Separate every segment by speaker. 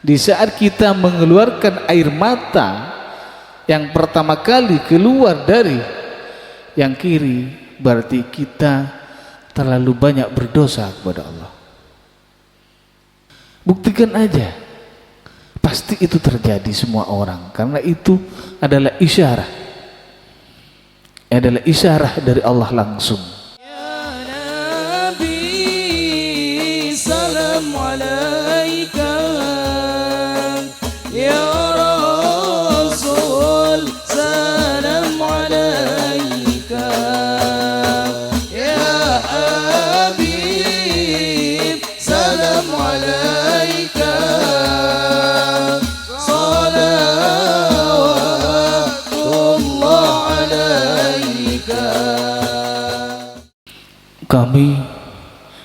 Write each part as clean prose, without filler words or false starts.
Speaker 1: Di saat kita mengeluarkan air mata yang pertama kali keluar dari yang kiri, berarti kita terlalu banyak berdosa kepada Allah. Buktikan aja, pasti itu terjadi semua orang, karena itu adalah isyarah dari Allah langsung.
Speaker 2: Ya Nabi, salam alaika. Ya Rasul, salam alaika. Ya Habib, salam alaika. Salawatullah alaika.
Speaker 1: Kami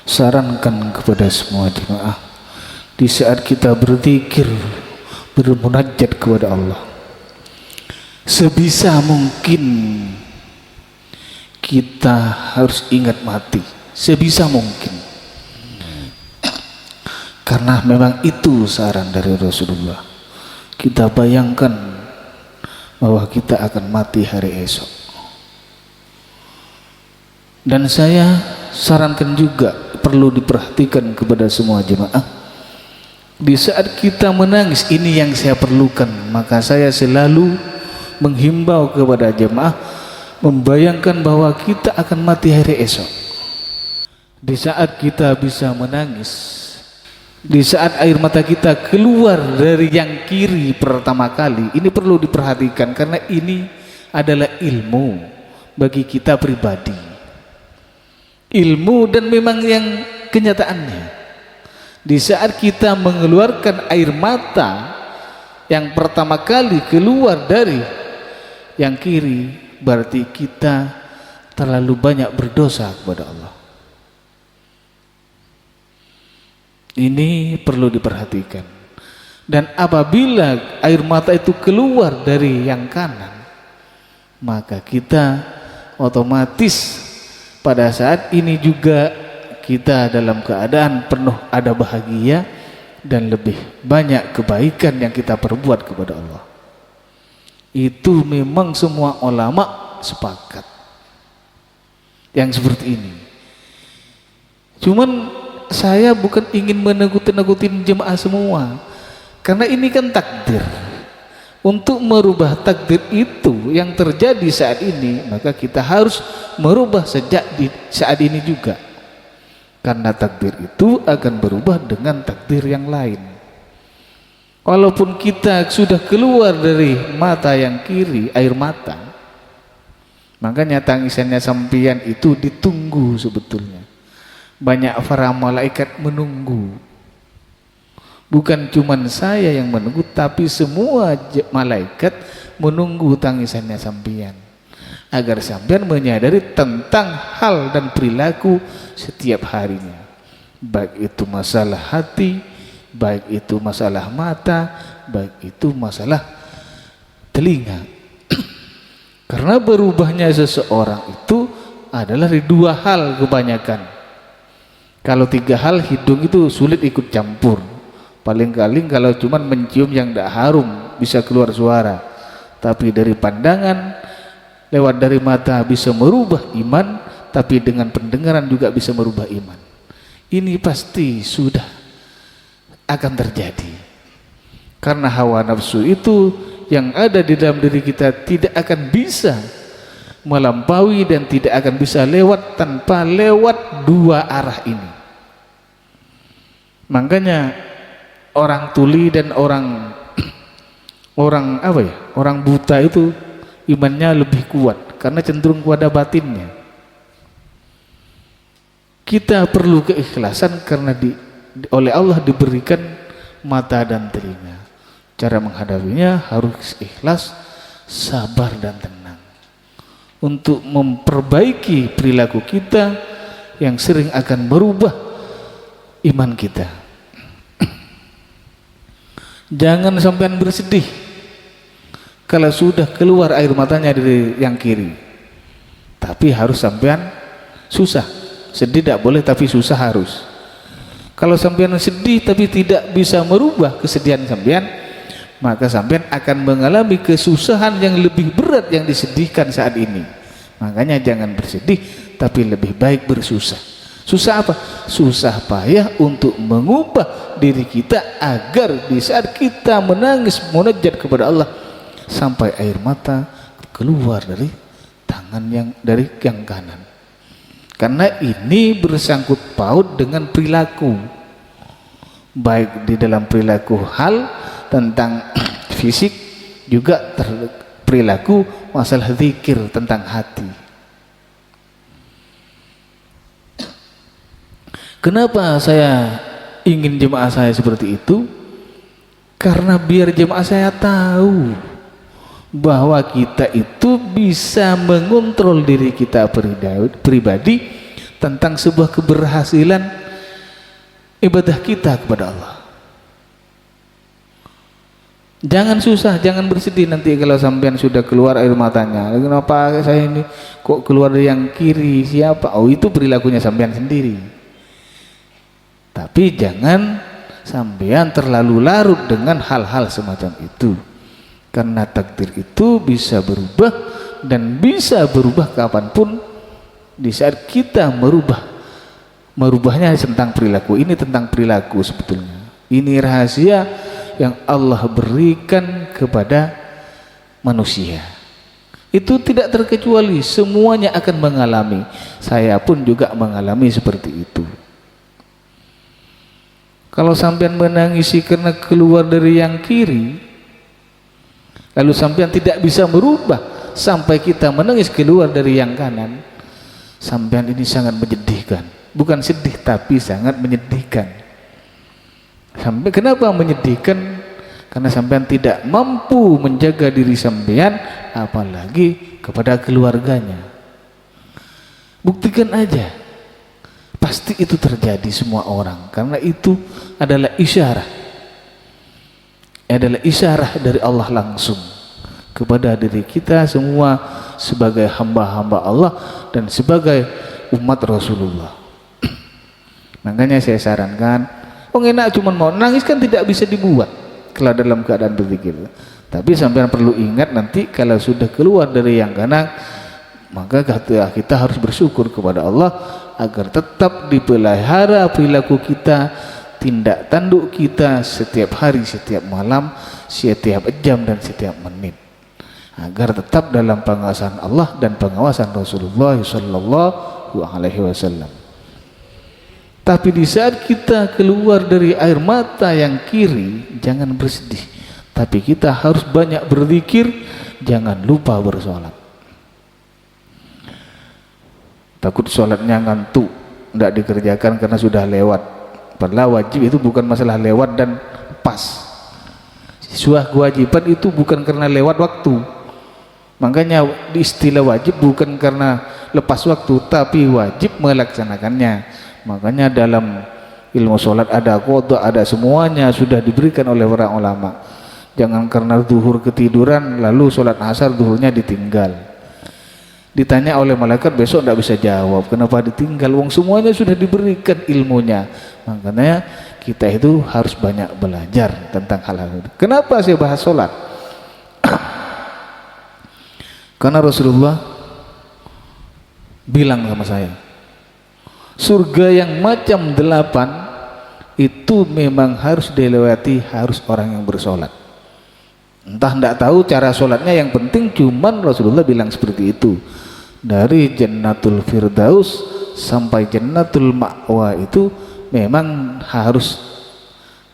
Speaker 1: sarankan kepada semua jemaah, di saat kita berzikir, bermunajat kepada Allah, sebisa mungkin kita harus ingat mati, sebisa mungkin, karena memang itu saran dari Rasulullah. Kita bayangkan bahwa kita akan mati hari esok. Dan saya sarankan juga, perlu diperhatikan kepada semua jemaah, di saat kita menangis, ini yang saya perlukan, maka saya selalu menghimbau kepada jemaah membayangkan bahwa kita akan mati hari esok. Di saat kita bisa menangis, di saat air mata kita keluar dari yang kiri pertama kali, ini perlu diperhatikan, karena ini adalah ilmu bagi kita pribadi, ilmu dan memang yang kenyataannya. Di saat kita mengeluarkan air mata yang pertama kali keluar dari yang kiri, berarti kita terlalu banyak berdosa kepada Allah. Ini perlu diperhatikan. Dan apabila air mata itu keluar dari yang kanan, maka kita otomatis pada saat ini juga kita dalam keadaan penuh ada bahagia dan lebih banyak kebaikan yang kita perbuat kepada Allah. Itu memang semua ulama sepakat yang seperti ini. Cuman saya bukan ingin menegutin jemaah semua, karena ini kan takdir. Untuk merubah takdir itu yang terjadi saat ini, maka kita harus merubah sejak di saat ini juga, karena takdir itu akan berubah dengan takdir yang lain. Walaupun kita sudah keluar dari mata yang kiri, air mata, makanya tangisannya sampeyan itu ditunggu sebetulnya. Banyak para malaikat menunggu. Bukan cuma saya yang menunggu, tapi semua malaikat menunggu tangisannya sampeyan, agar sampeyan menyadari tentang hal dan perilaku setiap harinya, baik itu masalah hati, baik itu masalah mata, baik itu masalah telinga. Karena berubahnya seseorang itu adalah dari dua hal kebanyakan. Kalau tiga hal, hidung itu sulit ikut campur. Paling-paling kalau cuman mencium yang tidak harum bisa keluar suara, tapi dari pandangan lewat dari mata bisa merubah iman, tapi dengan pendengaran juga bisa merubah iman. Ini pasti sudah akan terjadi, karena hawa nafsu itu yang ada di dalam diri kita tidak akan bisa melampaui dan tidak akan bisa lewat tanpa lewat dua arah ini. Makanya orang tuli dan orang buta itu imannya lebih kuat, karena cenderung kepada batinnya. Kita perlu keikhlasan, karena oleh Allah diberikan mata dan telinga. Cara menghadapinya harus ikhlas, sabar dan tenang, untuk memperbaiki perilaku kita yang sering akan merubah iman kita. Jangan sampean bersedih kalau sudah keluar air matanya dari yang kiri, tapi harus sampean susah. Sedih tidak boleh, tapi susah harus. Kalau sampean sedih tapi tidak bisa merubah kesedihan sampean, maka sampean akan mengalami kesusahan yang lebih berat yang disedihkan saat ini. Makanya jangan bersedih, tapi lebih baik bersusah. Susah apa? Susah payah untuk mengubah diri kita agar di saat kita menangis munajat kepada Allah sampai air mata keluar dari tangan dari yang kanan. Karena ini bersangkut paut dengan perilaku, baik di dalam perilaku hal tentang fisik, juga perilaku masalah zikir tentang hati. Kenapa saya ingin jemaah saya seperti itu? Karena biar jemaah saya tahu bahwa kita itu bisa mengontrol diri kita pribadi tentang sebuah keberhasilan ibadah kita kepada Allah. Jangan susah, jangan bersedih nanti kalau sampean sudah keluar air matanya. Kenapa saya ini kok keluar dari yang kiri? Siapa? Oh, itu perilakunya sampean sendiri. Tapi jangan sampean terlalu larut dengan hal-hal semacam itu. Karena takdir itu bisa berubah dan bisa berubah kapanpun di saat kita merubahnya tentang perilaku. Ini tentang perilaku sebetulnya. Ini rahasia yang Allah berikan kepada manusia. Itu tidak terkecuali, semuanya akan mengalami. Saya pun juga mengalami seperti itu. Kalau sampean menangisi karena keluar dari yang kiri, lalu sampean tidak bisa merubah sampai kita menangis keluar dari yang kanan, sampean ini sangat menyedihkan. Bukan sedih, tapi sangat menyedihkan. Sampai kenapa menyedihkan? Karena sampean tidak mampu menjaga diri sampean, apalagi kepada keluarganya. Buktikan aja, pasti itu terjadi semua orang. Karena itu adalah isyarah dari Allah langsung kepada diri kita semua sebagai hamba-hamba Allah dan sebagai umat Rasulullah. Makanya saya sarankan, enak cuma mau nangis kan tidak bisa dibuat kalau dalam keadaan berzikir. Tapi sampean perlu ingat nanti kalau sudah keluar dari yang kanan, maka kita harus bersyukur kepada Allah agar tetap dipelihara perilaku kita, tindak tanduk kita setiap hari, setiap malam, setiap jam dan setiap menit, agar tetap dalam pengawasan Allah dan pengawasan Rasulullah sallallahu alaihi wasallam. Tapi di saat kita keluar dari air mata yang kiri, jangan bersedih, tapi kita harus banyak berzikir, jangan lupa bersolat. Takut sholatnya ngantuk, tidak dikerjakan karena sudah lewat. Padahal wajib itu bukan masalah lewat dan pas. Sebuah kewajiban itu bukan karena lewat waktu. Makanya istilah wajib bukan karena lepas waktu, tapi wajib melaksanakannya. Makanya dalam ilmu sholat ada qada, ada semuanya sudah diberikan oleh para ulama. Jangan karena zuhur ketiduran lalu sholat asar zuhurnya ditinggal. Ditanya oleh malaikat besok tidak bisa jawab, kenapa ditinggal? Wong semuanya sudah diberikan ilmunya. Makanya kita itu harus banyak belajar tentang hal-hal itu. Kenapa saya bahas sholat? Karena Rasulullah bilang sama saya, surga yang macam 8 itu memang harus dilewati, harus orang yang bersolat. Entah tidak tahu cara solatnya, yang penting cuman Rasulullah bilang seperti itu. Dari Jannatul Firdaus sampai Jannatul Ma'wa itu memang harus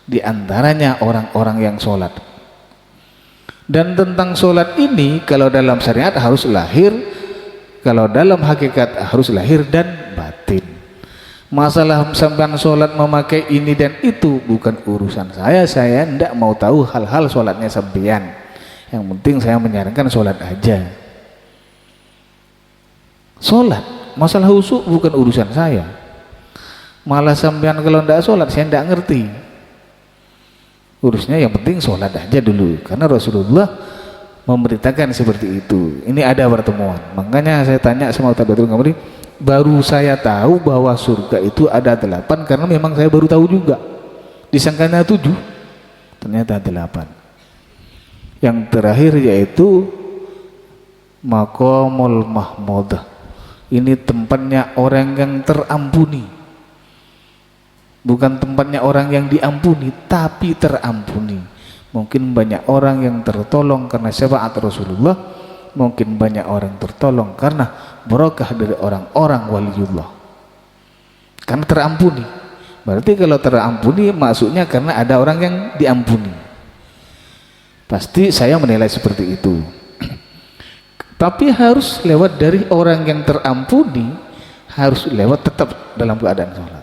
Speaker 1: diantaranya orang-orang yang solat. Dan tentang solat ini kalau dalam syariat harus lahir, kalau dalam hakikat harus lahir dan batin. Masalah sampai sholat memakai ini dan itu bukan urusan saya tidak mau tahu hal-hal sholatnya sampean. Yang penting saya menyarankan sholat aja. Sholat, masalah husuk bukan urusan saya. Malah sampean kalau tidak sholat saya tidak ngerti. Urusnya yang penting sholat aja dulu. Karena Rasulullah memberitakan seperti itu. Ini ada pertemuan. Makanya saya tanya sama Ustaz Batul Ngamri, baru saya tahu bahwa surga itu ada 8 karena memang saya baru tahu juga. Disangkanya 7, ternyata 8. Yang terakhir yaitu Maqamul Mahmud. Ini tempatnya orang yang terampuni. Bukan tempatnya orang yang diampuni, tapi terampuni. Mungkin banyak orang yang tertolong karena syafaat Rasulullah, mungkin banyak orang tertolong karena barakah dari orang-orang waliullah. Karena terampuni. Berarti kalau terampuni maksudnya karena ada orang yang diampuni. Pasti saya menilai seperti itu. Tapi harus lewat dari orang yang terampuni, harus lewat tetap dalam keadaan sholat.